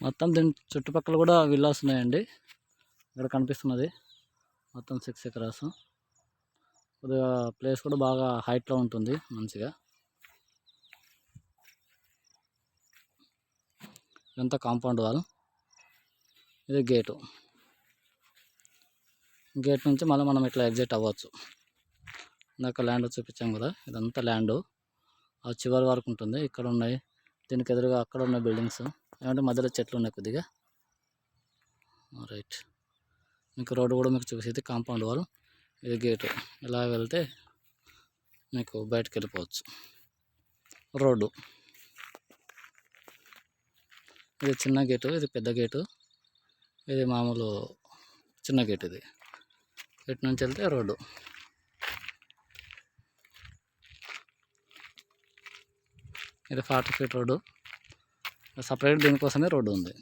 మొత్తం దీని చుట్టుపక్కల కూడా విల్లాస్ ఉన్నాయండి. ఇక్కడ కనిపిస్తున్నది మొత్తం 6 ఎకరాస్. కొద్దిగా ప్లేస్ కూడా బాగా హైట్లో ఉంటుంది మంచిగా. ఇదంతా కాంపౌండ్ వాల్. ఇది గేట్ నుంచి మళ్ళీ మనం ఇట్లా ఎగ్జిట్ అవ్వచ్చు. ఇందాక ల్యాండ్ చూపించాం కదా, ఇదంతా ల్యాండ్ ఆ చివరి వరకు ఉంటుంది. ఇక్కడ ఉన్నాయి, దీనికి ఎదురుగా అక్కడ ఉన్నాయి బిల్డింగ్స్. ఏమంటే మధ్యలో చెట్లు ఉన్నాయి కొద్దిగా. రైట్, మీకు రోడ్డు కూడా మీకు చూసేది కాంపౌండ్ వాల్. ఇది గేటు. ఇలా వెళ్తే మీకు బయటకు వెళ్ళిపోవచ్చు. రోడ్డు ఇది చిన్న గేటు, ఇది పెద్ద గేటు, ఇది మామూలు చిన్న గేట్. ఇది ఇటు నుంచి వెళ్తే రోడ్డు. ఇది 40 ఫీట్ రోడ్డు. సపరేట్ దీనికోసమే రోడ్డు ఉంది.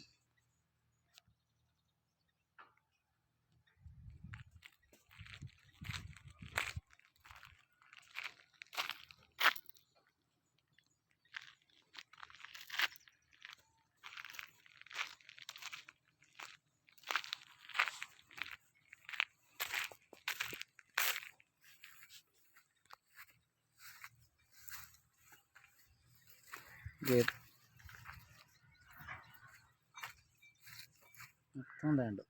గేట్ మొత్తం ల్యాండ్.